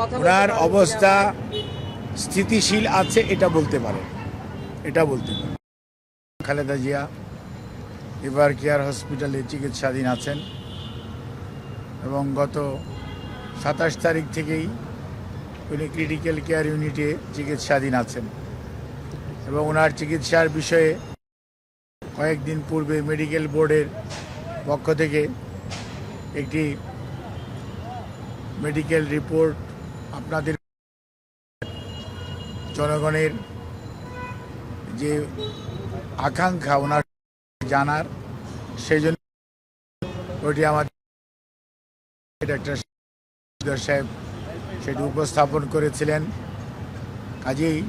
ওনার অবস্থা স্থিতিশীল আছে এটা বলতে পারে। খালেদা জিয়া এবার কেয়ার হসপিটালে চিকিৎসাধীন আছেন এবং গত 27 তারিখ থেকেই উনি ক্রিটিক্যাল কেয়ার ইউনিটে চিকিৎসাধীন আছেন এবং ওনার চিকিৎসার বিষয়ে কয়েকদিন পূর্বে মেডিকেল বোর্ডের পক্ষ থেকে একটি মেডিকেল রিপোর্ট আপনাদের জনগণের যে আকাঙ্ক্ষা ওনার জানার, সেই জন্য ওইটি আমাদের ডাক্তার সাহেব সেটি উপস্থাপন করেছিলেন। কাজেই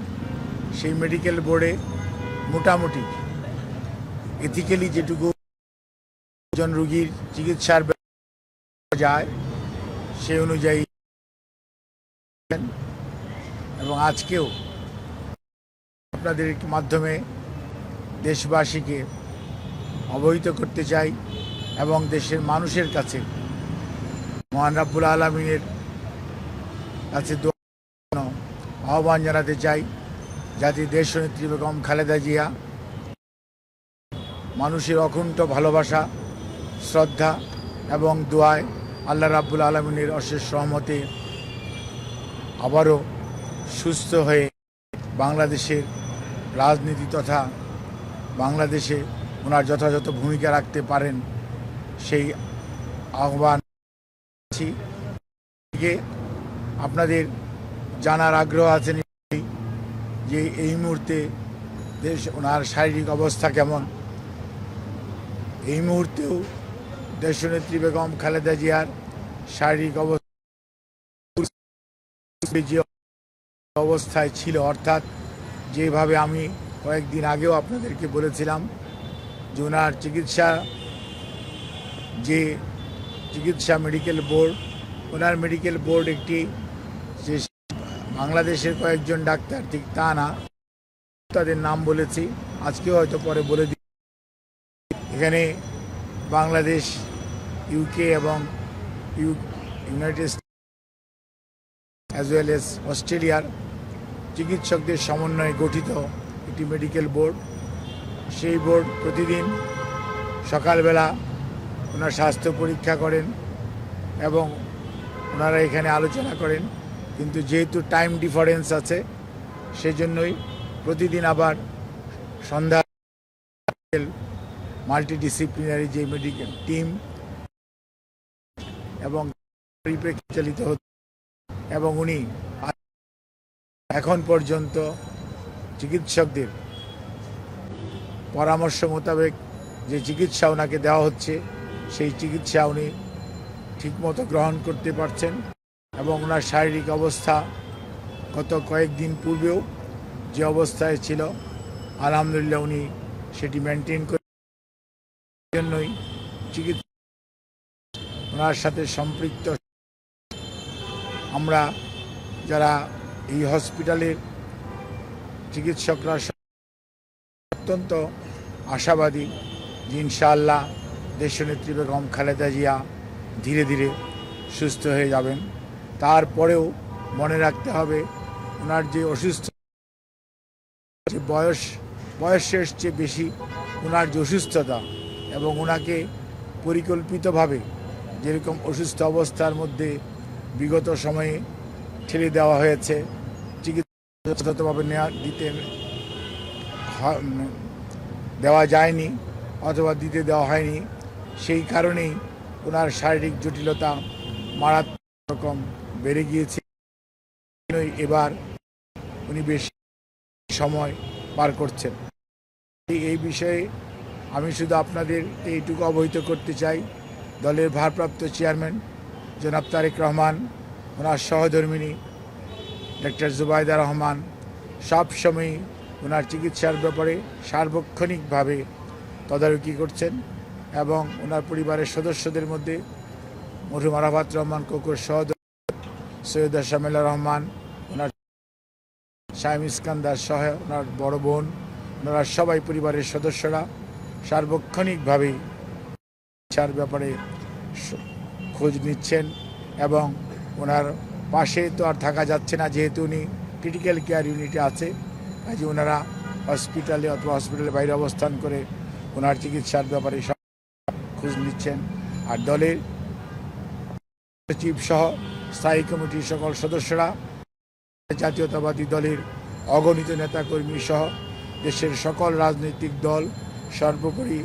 সেই মেডিকেল বোর্ডে মোটামুটি এথিক্যালি যেটুকু একজন রোগীর চিকিৎসার যায় সেই অনুযায়ী এবং আজকেও আপনাদের মাধ্যমে দেশবাসীকে অবহিত করতে চাই এবং দেশের মানুষের কাছে মহান রাব্বুল আলামিনের কাছে আহ্বান জানাতে চাই যাতে দেশনেত্রী বেগম খালেদা জিয়া মানুষের অকুণ্ঠ ভালোবাসা, শ্রদ্ধা এবং দোয়ায় আল্লাহ রাব্বুল আলামিনের অশেষ রহমতে আবারও সুস্থ হয়ে বাংলাদেশের রাজনীতি তথা বাংলাদেশে ওনার যথাযথ ভূমিকা রাখতে পারেন সেই আহ্বান। আপনাদের জানার আগ্রহ আছে যে এই মুহূর্তে ওনার শারীরিক অবস্থা কেমন। এই মুহূর্তেও দেশনেত্রী বেগম খালেদা জিয়ার শারীরিক অবস্থায় ছিল, অর্থাৎ যেভাবে আমি কয়েকদিন আগেও আপনাদেরকে বলেছিলাম যে ওনার চিকিৎসা মেডিকেল বোর্ড, ওনার মেডিকেল বোর্ড একটি যে বাংলাদেশের কয়েকজন ডাক্তার, ঠিক তা না, তাদের নাম বলেছি, আজকেও হয়তো পরে বলে দিই। এখানে বাংলাদেশ, ইউকে এবং United states as well as অস্ট্রেলিয়ার চিকিৎসকদের সমন্বয়ে গঠিত একটি মেডিকেল বোর্ড। সেই বোর্ড প্রতিদিন সকালবেলা ওনার স্বাস্থ্য পরীক্ষা করেন এবং ওনারা এখানে আলোচনা করেন, কিন্তু যেহেতু টাইম ডিফারেন্স আছে সেজন্যই প্রতিদিন আবার সন্ধ্যা মাল্টিডিসিপ্লিনারি যে মেডিকেল টিম এবং পরিপ্রেক্ষিত হচ্ছে এবং উনি এখন পর্যন্ত চিকিৎসকদের পরামর্শ মোতাবেক যে চিকিৎসা ওনাকে দেওয়া হচ্ছে সেই চিকিৎসা উনি ঠিকমতো গ্রহণ করতে পারছেন এবং ওনার শারীরিক অবস্থা গত কয়েকদিন পূর্বেও যে অবস্থায় ছিল আলহামদুলিল্লাহ উনি সেটি মেনটেন করার জন্যই চিকিৎসা ওনার সাথে সম্পৃক্ত আমরা যারা এই হসপিটালের চিকিৎসকরা অত্যন্ত আশাবাদী যে ইনশাআল্লাহ দেশনেত্রী বেগম খালেদা জিয়া ধীরে ধীরে সুস্থ হয়ে যাবেন। তারপরেও মনে রাখতে হবে ওনার যে অসুস্থ, যে বয়সের চেয়ে বেশি ওনার যে অসুস্থতা এবং ওনাকে পরিকল্পিতভাবে যেরকম অসুস্থ অবস্থার মধ্যে বিগত সময়ে ঠেলে দেওয়া হয়েছে, চিকিৎসাভাবে দেওয়া যায়নি অথবা দিতে দেওয়া হয়নি, সেই কারণেই ওনার শারীরিক জটিলতা মারাত্মক রকম বেড়ে গিয়েছে। এবার উনি বেশি সময় পার করছেন। এই বিষয়ে আমি শুধু আপনাদের এইটুকু অবহিত করতে চাই, দলের ভারপ্রাপ্ত চেয়ারম্যান জনাব তারেক রহমান, ওনার সহধর্মিণী ডক্টর জুবাইদা রহমান সবসময়ই ওনার চিকিৎসার ব্যাপারে সার্বক্ষণিকভাবে তদারকি করছেন এবং ওনার পরিবারের সদস্যদের মধ্যে মরহুম আরাফাত রহমান কোকোর সহোদর সৈয়দা শামিলা রহমান, ওনার শাইম ইস্কান্দার সহ ওনার বড় বোন, ওনারা সবাই পরিবারের সদস্যরা সার্বক্ষণিকভাবে চিকিৎসার ব্যাপারে খোঁজ নিচ্ছেন এবং ওনার পাশে তো আর থাকা যাচ্ছে না, যেহেতু উনি ক্রিটিক্যাল কেয়ার ইউনিটে আছে, কাজে ওনারা হসপিটালে অথবা হসপিটালের বাইরে অবস্থান করে ওনার চিকিৎসার ব্যাপারে সব খোঁজ নিচ্ছেন। আর দলের সচিব সহ স্থায়ী কমিটির সকল সদস্যরা, জাতীয়তাবাদী দলের অগণিত নেতাকর্মী সহ দেশের সকল রাজনৈতিক দল, সর্বোপরি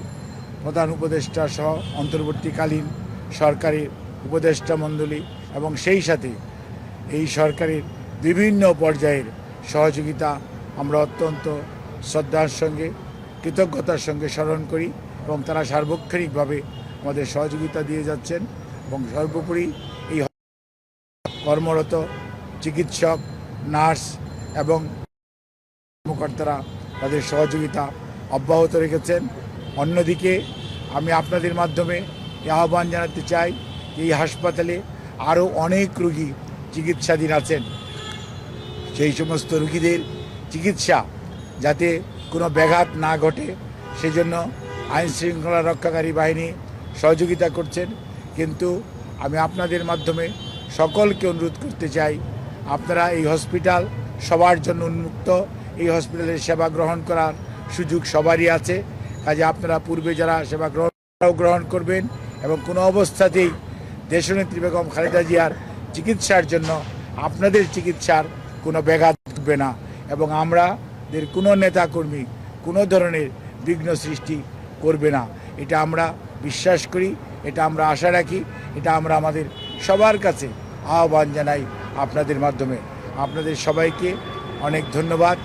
প্রধান উপদেষ্টা সহ অন্তর্বর্তীকালীন সরকারের উপদেষ্টা মণ্ডলী এবং সেই সাথে এই সরকারের বিভিন্ন পর্যায়ের সহযোগিতা আমরা অত্যন্ত শ্রদ্ধার সঙ্গে কৃতজ্ঞতার সঙ্গে স্মরণ করি এবং তারা সার্বক্ষণিকভাবে আমাদের সহযোগিতা দিয়ে যাচ্ছেন। এবং সর্বোপরি এই কর্মরত চিকিৎসক, নার্স এবং কর্মকর্তারা তাদের সহযোগিতা অব্যাহত রেখেছেন। অন্যদিকে আমি আপনাদের মাধ্যমে আহ্বান জানাতে চাই, এই হাসপাতালে আরও অনেক রোগী চিকিৎসাধীন আছেন। সেই সমস্ত রোগীদের চিকিৎসা যাতে কোনো ব্যাঘাত না ঘটে সেজন্য আইনশৃঙ্খলা রক্ষাকারী বাহিনী সহযোগিতা করছেন। কিন্তু আমি আপনাদের মাধ্যমে সকলকে অনুরোধ করতে চাই, আপনারা এই হসপিটাল সবার জন্য উন্মুক্ত, এই হসপিটালের সেবা গ্রহণ করার সুযোগ সবারই আছে। কাজে আপনারা পূর্বে যারা সেবা গ্রহণ করবেন এবং কোনো অবস্থাতেই দেশনেত্রী বেগম খালেদা জিয়ার চিকিৎসার জন্য আপনাদের চিকিৎসার কোনো ব্যাঘাত ঘটবে না এবং আমাদের কোনো নেতাকর্মী কোনো ধরনের বিঘ্ন সৃষ্টি করবে না। এটা আমরা বিশ্বাস করি, এটা আমরা আশা রাখি, এটা আমরা আমাদের সবার কাছে আহ্বান জানাই আপনাদের মাধ্যমে। আপনাদের সবাইকে অনেক ধন্যবাদ।